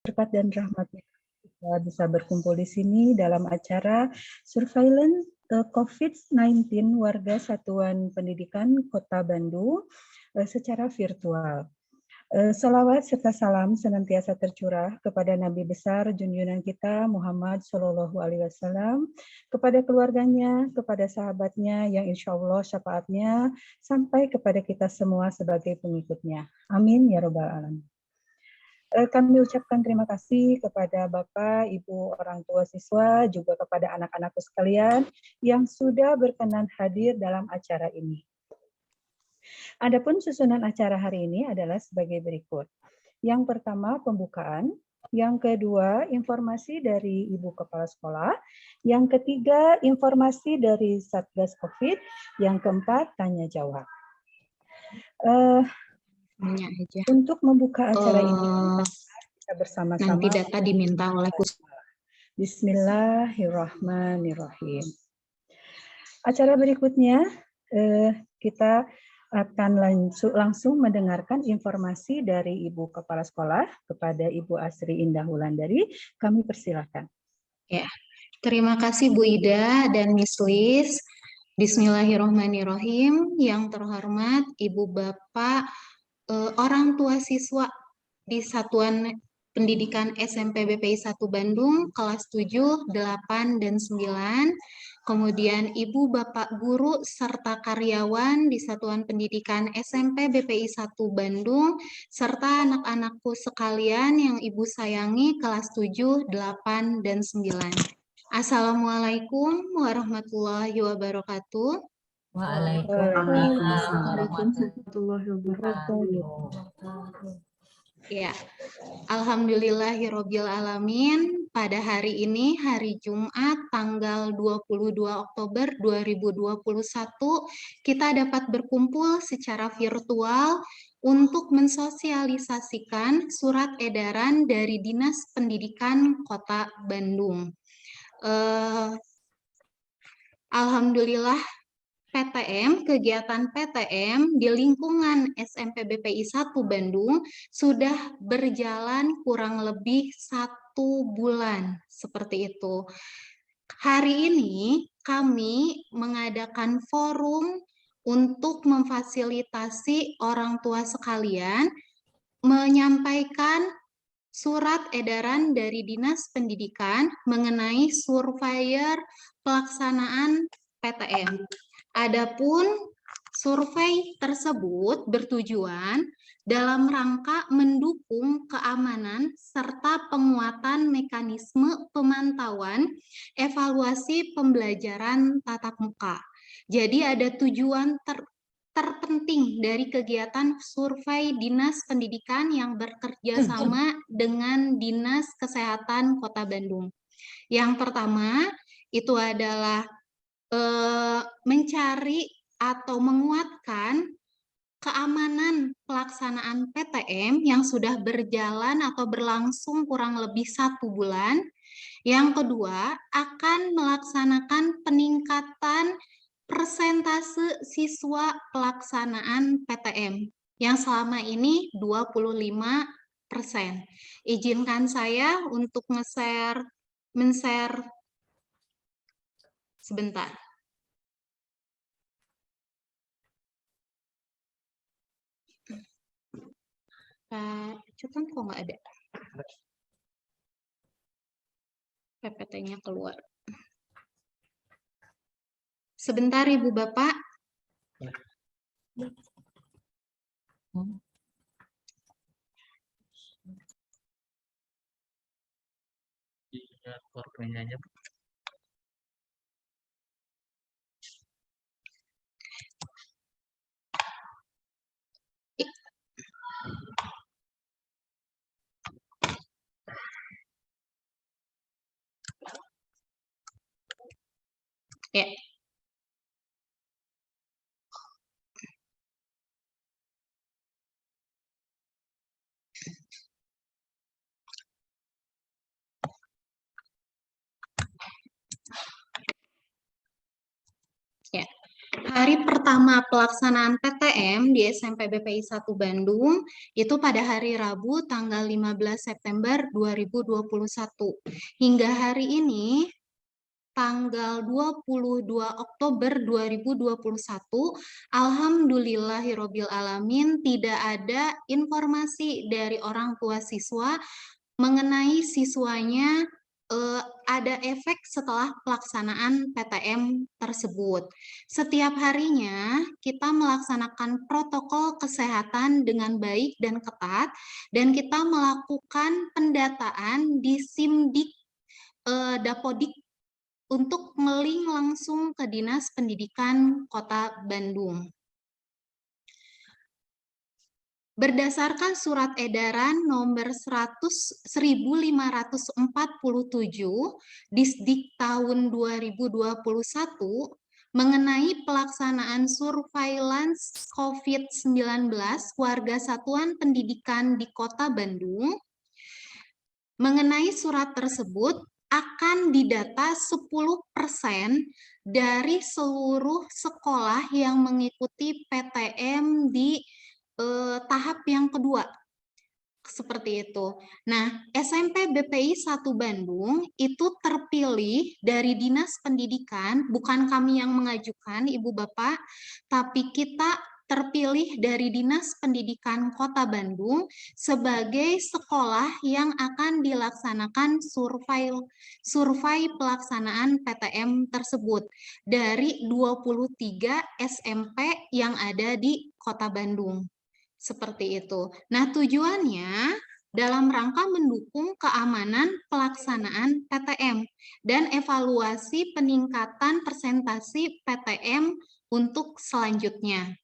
Berkat dan rahmatnya kita bisa berkumpul di sini dalam acara Surveillance COVID-19 Warga Satuan Pendidikan Kota Bandung secara virtual. Salawat serta salam senantiasa tercurah kepada Nabi besar junjungan kita Muhammad Shallallahu Alaihi Wasallam, kepada keluarganya, kepada sahabatnya yang insya Allah syafaatnya sampai kepada kita semua sebagai pengikutnya. Amin ya robbal alamin. Kami ucapkan terima kasih kepada Bapak, Ibu, orang tua siswa, juga kepada anak-anakku sekalian yang sudah berkenan hadir dalam acara ini. Adapun susunan acara hari ini adalah sebagai berikut. Yang pertama, pembukaan. Yang kedua, informasi dari Ibu Kepala Sekolah. Yang ketiga, informasi dari Satgas COVID. Yang keempat, tanya jawab. Aja. Untuk membuka acara ini, kita bersama-sama. Nanti data diminta oleh Bismillahirrahmanirrahim. Acara berikutnya, kita akan langsung mendengarkan informasi dari Ibu Kepala Sekolah kepada Ibu Asri Indah Wulandari. Kami persilakan. Ya, terima kasih Bu Ida dan Miss Liz. Bismillahirrahmanirrahim. Yang terhormat Ibu Bapak orang tua siswa di Satuan Pendidikan SMP BPI 1 Bandung kelas 7, 8, dan 9. Kemudian Ibu Bapak Guru serta karyawan di Satuan Pendidikan SMP BPI 1 Bandung serta anak-anakku sekalian yang Ibu sayangi kelas 7, 8, dan 9. Assalamualaikum warahmatullahi wabarakatuh. Waalaikumsalam warahmatullahi wabarakatuh. Ya, alhamdulillahirabbil alamin. Pada hari ini, hari Jumat, tanggal 22 Oktober 2021, kita dapat berkumpul secara virtual untuk mensosialisasikan surat edaran dari Dinas Pendidikan Kota Bandung. Alhamdulillah, PTM, kegiatan PTM di lingkungan SMP BPI 1 Bandung sudah berjalan kurang lebih 1 bulan, seperti itu. Hari ini kami mengadakan forum untuk memfasilitasi orang tua sekalian menyampaikan surat edaran dari Dinas Pendidikan mengenai surveyor pelaksanaan PTM. Adapun survei tersebut bertujuan dalam rangka mendukung keamanan serta penguatan mekanisme pemantauan evaluasi pembelajaran tatap muka. Jadi ada tujuan terpenting dari kegiatan survei Dinas Pendidikan yang bekerja sama dengan Dinas Kesehatan Kota Bandung. Yang pertama itu adalah mencari atau menguatkan keamanan pelaksanaan PTM yang sudah berjalan atau berlangsung kurang lebih 1 bulan. Yang kedua, akan melaksanakan peningkatan persentase siswa pelaksanaan PTM yang selama ini 25%. Izinkan saya untuk men-share sebentar. Cuman kok nggak ada. PPT-nya keluar. Sebentar Ibu Bapak. Korbannya. Ya. Ya. Hari pertama pelaksanaan PTM di SMP BPI 1 Bandung itu pada hari Rabu tanggal 15 September 2021. Hingga hari ini tanggal 22 Oktober 2021, alhamdulillahirabbil alamin tidak ada informasi dari orang tua siswa mengenai siswanya ada efek setelah pelaksanaan PTM tersebut. Setiap harinya kita melaksanakan protokol kesehatan dengan baik dan ketat, dan kita melakukan pendataan di SIMDIK Dapodik untuk ngeling langsung ke Dinas Pendidikan Kota Bandung. Berdasarkan surat edaran nomor 1547 Disdik tahun 2021 mengenai pelaksanaan surveillance COVID-19 warga satuan pendidikan di Kota Bandung, mengenai surat tersebut akan didata 10% dari seluruh sekolah yang mengikuti PTM di tahap yang kedua, seperti itu. Nah, SMP BPI 1 Bandung itu terpilih dari Dinas Pendidikan, bukan kami yang mengajukan, Ibu Bapak, tapi kita terpilih dari Dinas Pendidikan Kota Bandung sebagai sekolah yang akan dilaksanakan survei pelaksanaan PTM tersebut dari 23 SMP yang ada di Kota Bandung. Seperti itu. Nah, tujuannya dalam rangka mendukung keamanan pelaksanaan PTM dan evaluasi peningkatan presentasi PTM untuk selanjutnya.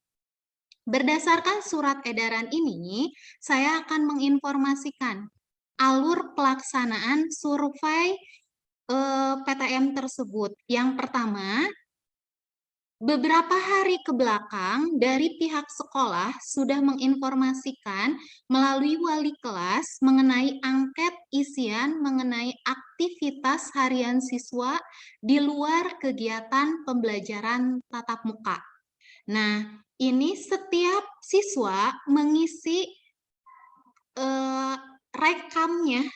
Berdasarkan surat edaran ini, saya akan menginformasikan alur pelaksanaan survei PTM tersebut. Yang pertama, beberapa hari ke belakang dari pihak sekolah sudah menginformasikan melalui wali kelas mengenai angket isian mengenai aktivitas harian siswa di luar kegiatan pembelajaran tatap muka. Nah, ini setiap siswa mengisi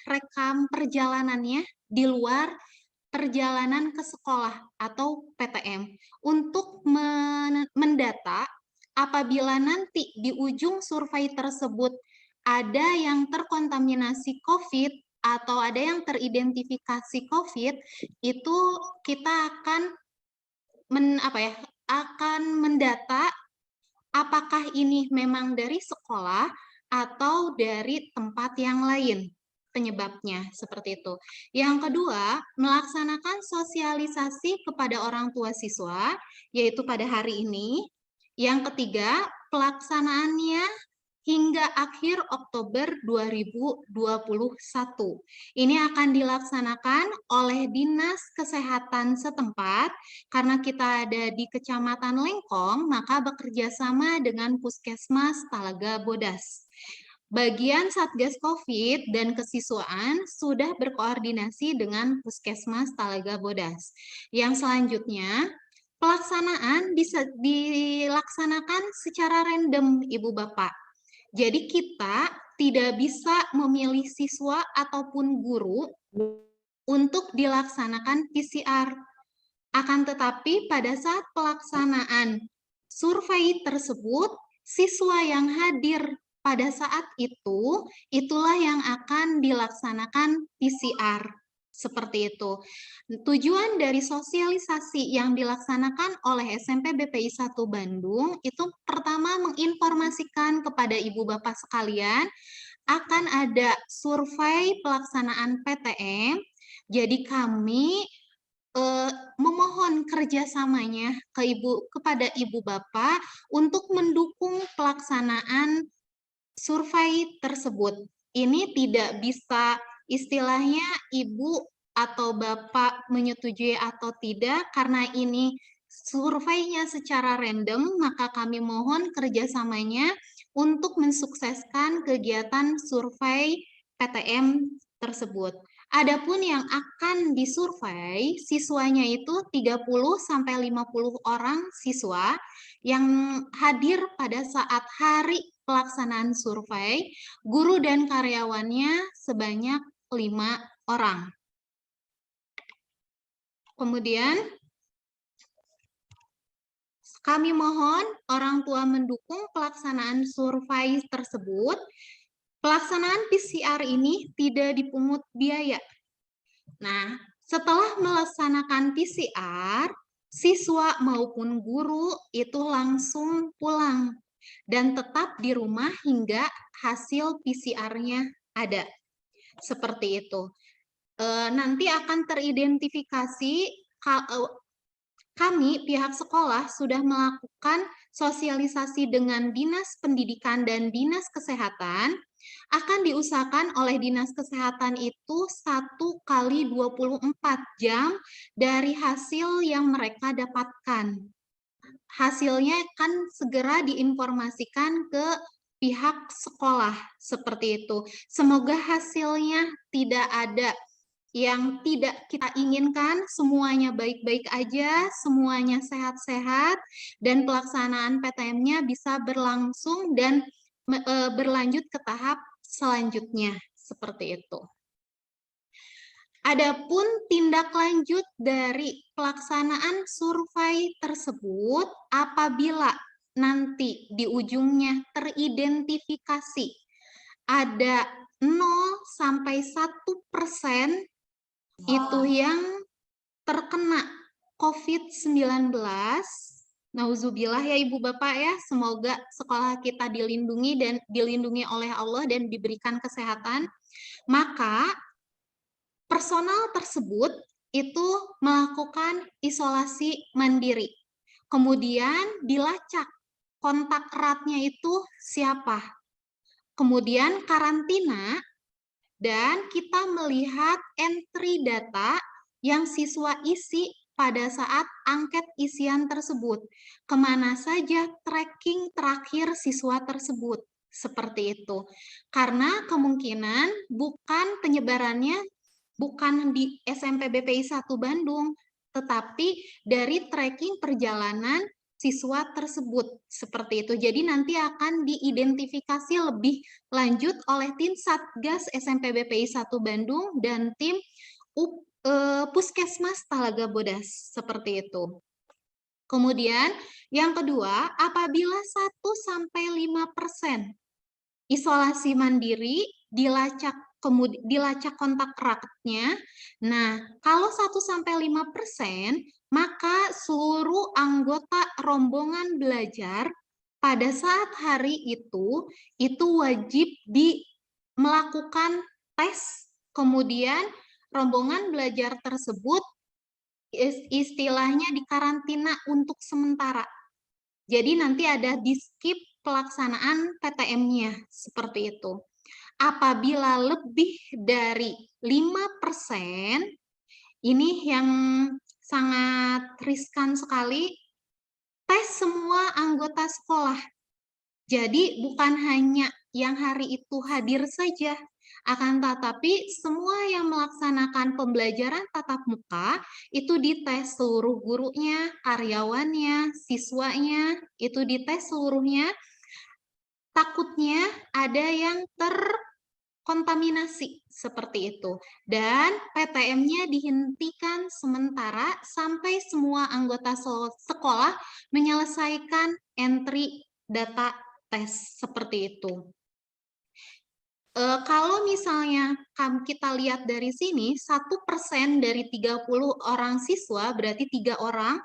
rekam perjalanannya di luar perjalanan ke sekolah atau PTM untuk mendata apabila nanti di ujung survei tersebut ada yang terkontaminasi COVID atau ada yang teridentifikasi COVID, itu kita akan akan mendata apakah ini memang dari sekolah atau dari tempat yang lain penyebabnya, seperti itu. Yang kedua, melaksanakan sosialisasi kepada orang tua siswa, yaitu pada hari ini. Yang ketiga, pelaksanaannya hingga akhir Oktober 2021. Ini akan dilaksanakan oleh Dinas Kesehatan setempat, karena kita ada di Kecamatan Lengkong, maka bekerja sama dengan Puskesmas Talaga Bodas. Bagian Satgas COVID dan Kesiswaan sudah berkoordinasi dengan Puskesmas Talaga Bodas. Yang selanjutnya, pelaksanaan bisa dilaksanakan secara random, Ibu Bapak. Jadi kita tidak bisa memilih siswa ataupun guru untuk dilaksanakan PCR. Akan tetapi pada saat pelaksanaan survei tersebut, siswa yang hadir pada saat itu, itulah yang akan dilaksanakan PCR. Seperti itu. Tujuan dari sosialisasi yang dilaksanakan oleh SMP BPI 1 Bandung itu pertama menginformasikan kepada Ibu Bapak sekalian akan ada survei pelaksanaan PTM. Jadi kami memohon kerjasamanya kepada Ibu Bapak untuk mendukung pelaksanaan survei tersebut. Ini tidak bisa istilahnya Ibu atau Bapak menyetujui atau tidak, karena ini surveinya secara random, maka kami mohon kerjasamanya untuk mensukseskan kegiatan survei PTM tersebut. Adapun yang akan disurvei, siswanya itu 30-50 orang siswa yang hadir pada saat hari pelaksanaan survei, guru dan karyawannya sebanyak 5 orang. Kemudian, kami mohon orang tua mendukung pelaksanaan survei tersebut. Pelaksanaan PCR ini tidak dipungut biaya. Nah, setelah melaksanakan PCR, siswa maupun guru itu langsung pulang dan tetap di rumah hingga hasil PCR-nya ada. Seperti itu. Nanti akan teridentifikasi, kami pihak sekolah sudah melakukan sosialisasi dengan Dinas Pendidikan dan Dinas Kesehatan. Akan diusahakan oleh Dinas Kesehatan itu 1 kali 24 jam dari hasil yang mereka dapatkan. Hasilnya akan segera diinformasikan ke pihak sekolah, seperti itu. Semoga hasilnya tidak ada yang tidak kita inginkan, semuanya baik-baik aja, semuanya sehat-sehat, dan pelaksanaan PTM-nya bisa berlangsung dan berlanjut ke tahap selanjutnya, seperti itu. Adapun tindak lanjut dari pelaksanaan survei tersebut, apabila nanti di ujungnya teridentifikasi ada 0-1% itu yang terkena COVID-19, nauzubillah ya Ibu Bapak ya, semoga sekolah kita dilindungi oleh Allah dan diberikan kesehatan, maka personal tersebut itu melakukan isolasi mandiri. Kemudian dilacak kontak eratnya itu siapa. Kemudian karantina, dan kita melihat entry data yang siswa isi pada saat angket isian tersebut. Kemana saja tracking terakhir siswa tersebut. Seperti itu. Karena kemungkinan bukan penyebarannya bukan di SMP BPI 1 Bandung, tetapi dari tracking perjalanan siswa tersebut. Seperti itu. Jadi nanti akan diidentifikasi lebih lanjut oleh tim Satgas SMP BPI 1 Bandung dan tim Puskesmas Talaga Bodas, seperti itu. Kemudian yang kedua, apabila 1-5% isolasi mandiri dilacak kontak eratnya. Nah, kalau 1-5%, maka seluruh anggota rombongan belajar pada saat hari itu wajib melakukan tes, kemudian rombongan belajar tersebut istilahnya dikarantina untuk sementara. Jadi nanti ada di-skip pelaksanaan PTM-nya, seperti itu. Apabila lebih dari 5%, ini yang sangat riskan sekali, tes semua anggota sekolah. Jadi bukan hanya yang hari itu hadir saja, akan tetapi semua yang melaksanakan pembelajaran tatap muka itu dites seluruh gurunya, karyawannya, siswanya, itu dites seluruhnya. Takutnya ada yang terkontaminasi seperti itu. Dan PTM-nya dihentikan sementara sampai semua anggota sekolah menyelesaikan entry data tes seperti itu. Kalau misalnya kita lihat dari sini, 1% dari 30 orang siswa berarti 3 orang,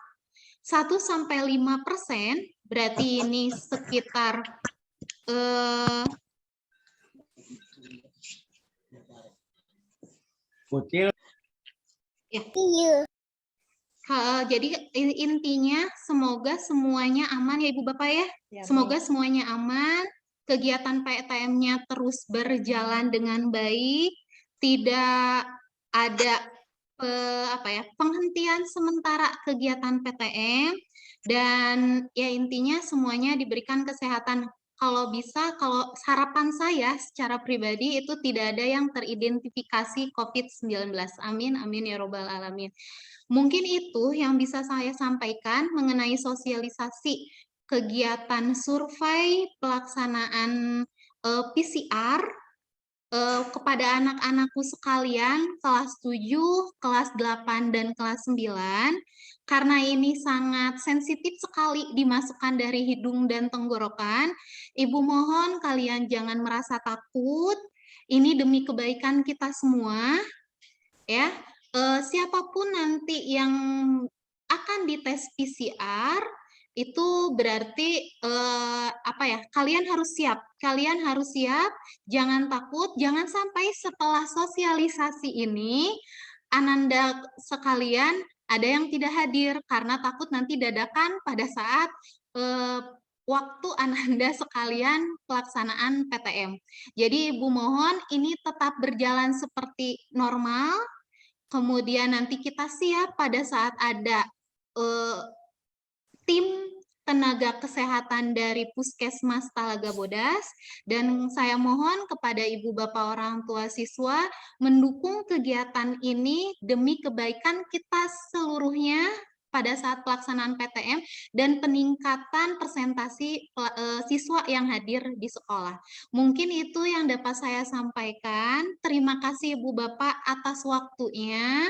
1-5% berarti ini sekitar ya. Jadi intinya semoga semuanya aman ya Ibu Bapak ya. Semoga semuanya aman, kegiatan PTM-nya terus berjalan dengan baik, tidak ada penghentian sementara kegiatan PTM, dan ya intinya semuanya diberikan kesehatan. kalau bisa, kalau harapan saya secara pribadi itu tidak ada yang teridentifikasi COVID-19. Amin, amin ya robbal alamin. Mungkin itu yang bisa saya sampaikan mengenai sosialisasi kegiatan survei pelaksanaan PCR kepada anak-anakku sekalian kelas 7, kelas 8, dan kelas 9, karena ini sangat sensitif sekali dimasukkan dari hidung dan tenggorokan. Ibu mohon kalian jangan merasa takut, ini demi kebaikan kita semua, ya. Siapapun nanti yang akan dites PCR, itu berarti apa ya? Kalian harus siap, jangan takut, jangan sampai setelah sosialisasi ini Ananda sekalian ada yang tidak hadir karena takut nanti dadakan pada saat waktu Ananda sekalian pelaksanaan PTM. Jadi Ibu mohon ini tetap berjalan seperti normal, kemudian nanti kita siap pada saat ada tim tenaga kesehatan dari Puskesmas Talaga Bodas, dan saya mohon kepada Ibu Bapak orang tua siswa mendukung kegiatan ini demi kebaikan kita seluruhnya pada saat pelaksanaan PTM dan peningkatan presentasi siswa yang hadir di sekolah. Mungkin itu yang dapat saya sampaikan. Terima kasih Ibu Bapak atas waktunya.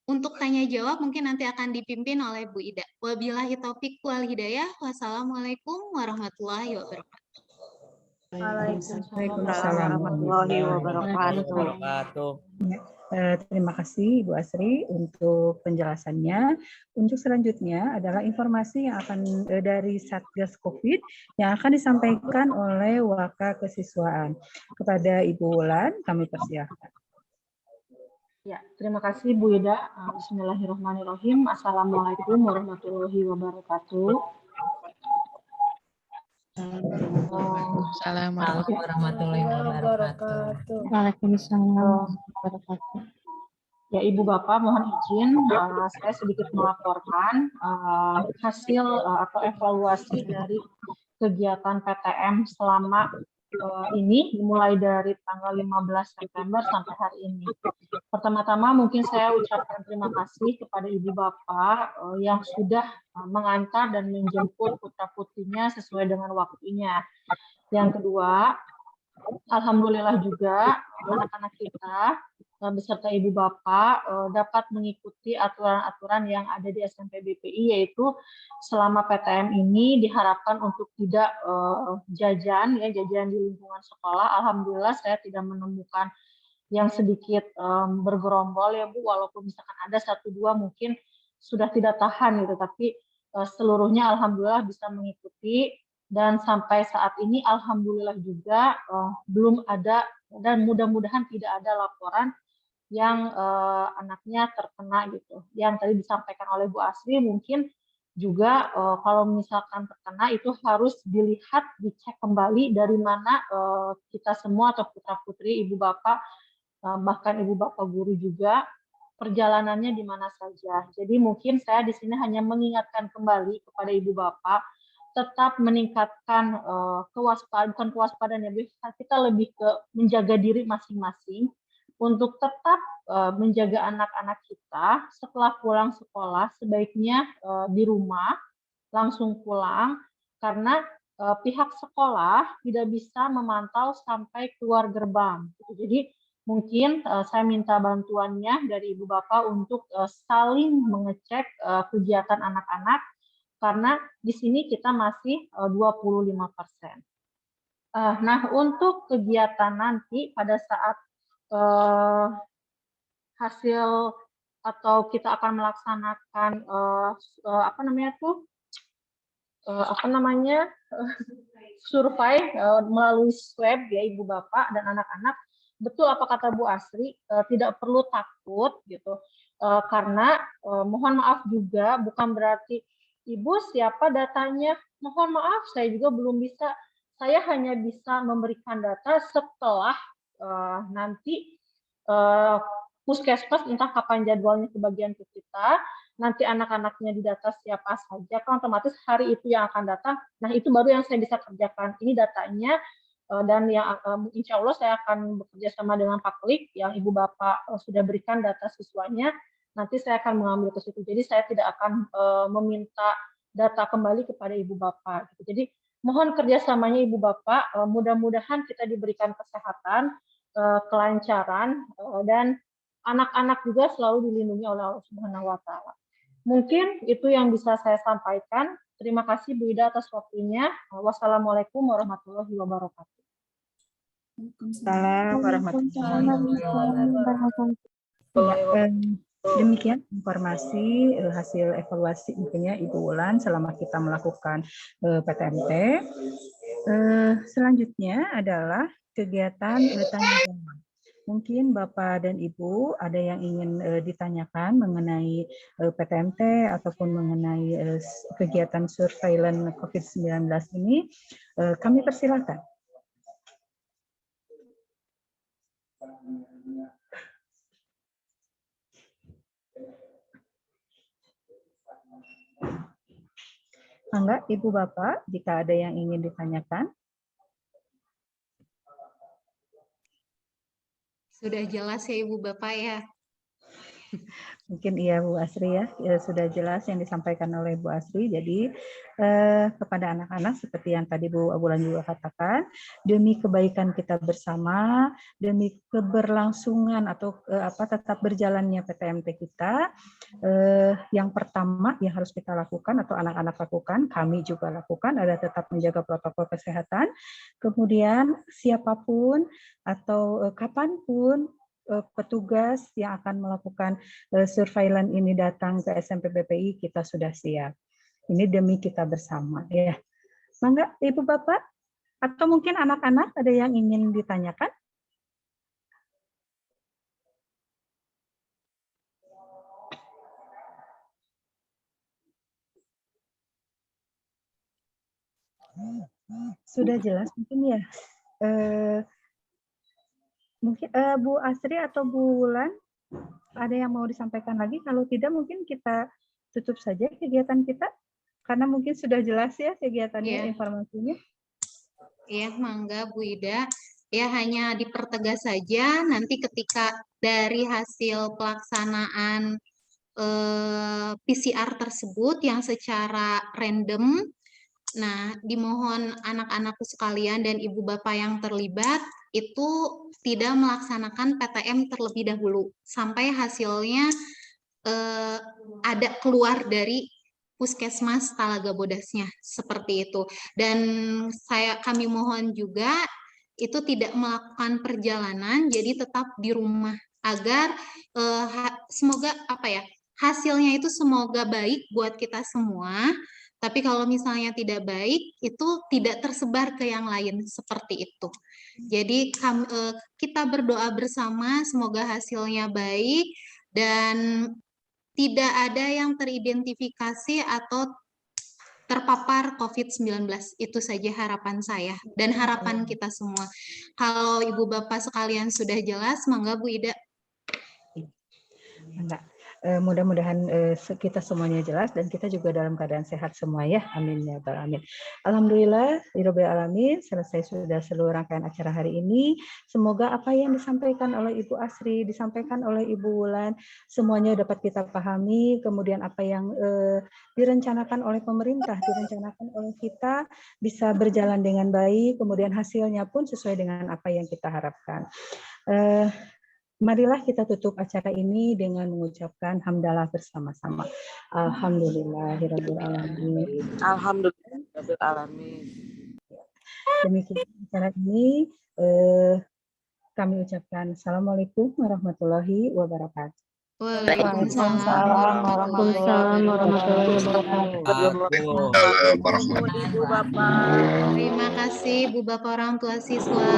Untuk tanya jawab mungkin nanti akan dipimpin oleh Bu Ida. Wabillahi taufiq wal hidayah. Wassalamualaikum warahmatullahi wabarakatuh. Waalaikumsalam warahmatullahi wabarakatuh. Terima kasih Ibu Asri untuk penjelasannya. Untuk selanjutnya adalah informasi yang akan dari Satgas COVID yang akan disampaikan oleh Waka Kesiswaan. Kepada Ibu Wulan, kami persilahkan. Ya, terima kasih Bu Ida. Bismillahirrahmanirrahim. Assalamualaikum warahmatullahi wabarakatuh. Assalamualaikum warahmatullahi wabarakatuh. Waalaikumsalam warahmatullahi wabarakatuh. Ya, Ibu Bapak, mohon izin saya sedikit melaporkan hasil atau evaluasi dari kegiatan PTM selama ini dimulai dari tanggal 15 September sampai hari ini. Pertama-tama mungkin saya ucapkan terima kasih kepada Ibu Bapak yang sudah mengantar dan menjemput putra-putrinya sesuai dengan waktunya. Yang kedua, alhamdulillah juga anak-anak kita beserta Ibu Bapak dapat mengikuti aturan-aturan yang ada di SMP BPI, yaitu selama PTM ini diharapkan untuk tidak jajan di lingkungan sekolah. Alhamdulillah saya tidak menemukan yang sedikit bergerombol ya Bu, walaupun misalkan ada 1-2 mungkin sudah tidak tahan gitu, tapi seluruhnya alhamdulillah bisa mengikuti. Dan sampai saat ini alhamdulillah juga belum ada dan mudah-mudahan tidak ada laporan yang anaknya terkena gitu. Yang tadi disampaikan oleh Bu Asri, mungkin juga kalau misalkan terkena itu harus dilihat, dicek kembali dari mana kita semua atau putra-putri, Ibu Bapak, bahkan Ibu Bapak guru juga perjalanannya di mana saja. Jadi mungkin saya di sini hanya mengingatkan kembali kepada Ibu Bapak tetap meningkatkan kewaspadaan, bukan kewaspadaan ya, kita lebih ke menjaga diri masing-masing untuk tetap menjaga anak-anak kita setelah pulang sekolah, sebaiknya di rumah langsung pulang, karena pihak sekolah tidak bisa memantau sampai keluar gerbang. Jadi mungkin saya minta bantuannya dari Ibu Bapak untuk saling mengecek kegiatan anak-anak, karena di sini kita masih 25%. Nah, untuk kegiatan nanti pada saat hasil atau kita akan melaksanakan survei melalui swab ya Ibu Bapak dan anak-anak, betul apa kata Bu Asri, tidak perlu takut gitu, karena mohon maaf juga bukan berarti Ibu siapa datanya, mohon maaf saya juga belum bisa, saya hanya bisa memberikan data setelah nanti puskesmas entah kapan jadwalnya kebagian ke kita, nanti anak-anaknya didata siapa saja, kan otomatis hari itu yang akan datang. Nah, itu baru yang saya bisa kerjakan. Ini datanya, dan yang insya Allah saya akan bekerja sama dengan Pak Klik, yang Ibu Bapak sudah berikan data siswanya, nanti saya akan mengambil ke situ. Jadi saya tidak akan meminta data kembali kepada Ibu Bapak. Jadi mohon kerjasamanya Ibu Bapak, mudah-mudahan kita diberikan kesehatan, kelancaran, dan anak-anak juga selalu dilindungi oleh Allah Subhanahu wa Ta'ala. Mungkin itu yang bisa saya sampaikan. Terima kasih Bu Ida atas waktunya. Wassalamualaikum warahmatullahi wabarakatuh. Assalamualaikum warahmatullahi wabarakatuh. Demikian informasi hasil evaluasi mungkinnya Ibu Wulan selama kita melakukan PTMT. Selanjutnya adalah kegiatan tanya jawab. Mungkin Bapak dan Ibu ada yang ingin ditanyakan mengenai PTMT ataupun mengenai kegiatan surveillance COVID-19 ini, kami persilakan. Enggak, Ibu Bapak, jika ada yang ingin ditanyakan. Sudah jelas ya Ibu Bapak ya. Mungkin iya Bu Asri ya, sudah jelas yang disampaikan oleh Bu Asri. Jadi kepada anak-anak seperti yang tadi Bu Wulan juga katakan, demi kebaikan kita bersama, demi keberlangsungan atau tetap berjalannya PTMT kita, yang pertama yang harus kita lakukan atau anak-anak lakukan, kami juga lakukan, adalah tetap menjaga protokol kesehatan. Kemudian siapapun atau kapanpun petugas yang akan melakukan surveillance ini datang ke SMP BPI, kita sudah siap. Ini demi kita bersama ya. Mangga Ibu Bapak atau mungkin anak-anak ada yang ingin ditanyakan? Sudah jelas mungkin ya. Mungkin Bu Asri atau Bu Wulan ada yang mau disampaikan lagi? Kalau tidak mungkin kita tutup saja kegiatan kita karena mungkin sudah jelas ya kegiatannya, informasinya. Iya, mangga Bu Ida. Ya hanya dipertegas saja nanti ketika dari hasil pelaksanaan PCR tersebut yang secara random. Nah, dimohon anak-anakku sekalian dan ibu bapak yang terlibat itu tidak melaksanakan PTM terlebih dahulu sampai hasilnya ada keluar dari Puskesmas Talaga Bodasnya seperti itu. Dan kami mohon juga itu tidak melakukan perjalanan, jadi tetap di rumah agar semoga hasilnya itu semoga baik buat kita semua. Tapi kalau misalnya tidak baik, itu tidak tersebar ke yang lain, seperti itu. Jadi kita berdoa bersama, semoga hasilnya baik, dan tidak ada yang teridentifikasi atau terpapar COVID-19. Itu saja harapan saya, dan harapan kita semua. Kalau Ibu Bapak sekalian sudah jelas, mangga Bu Ida. Enggak. Mudah-mudahan kita semuanya jelas dan kita juga dalam keadaan sehat semua ya. Amin ya rabbal alamin. Alhamdulillah rabbil alamin, selesai sudah seluruh rangkaian acara hari ini. Semoga apa yang disampaikan oleh Ibu Asri, disampaikan oleh Ibu Wulan, semuanya dapat kita pahami. Kemudian apa yang direncanakan oleh pemerintah, direncanakan oleh kita bisa berjalan dengan baik. Kemudian hasilnya pun sesuai dengan apa yang kita harapkan. Marilah kita tutup acara ini dengan mengucapkan hamdalah bersama-sama. Alhamdulillahirabbil alamin. Alhamdulillahirabbil alamin. Demikian acara ini kami ucapkan assalamualaikum warahmatullahi wabarakatuh. Waalaikumsalam warahmatullahi wabarakatuh. Terima kasih Bu Bapak orang tua siswa.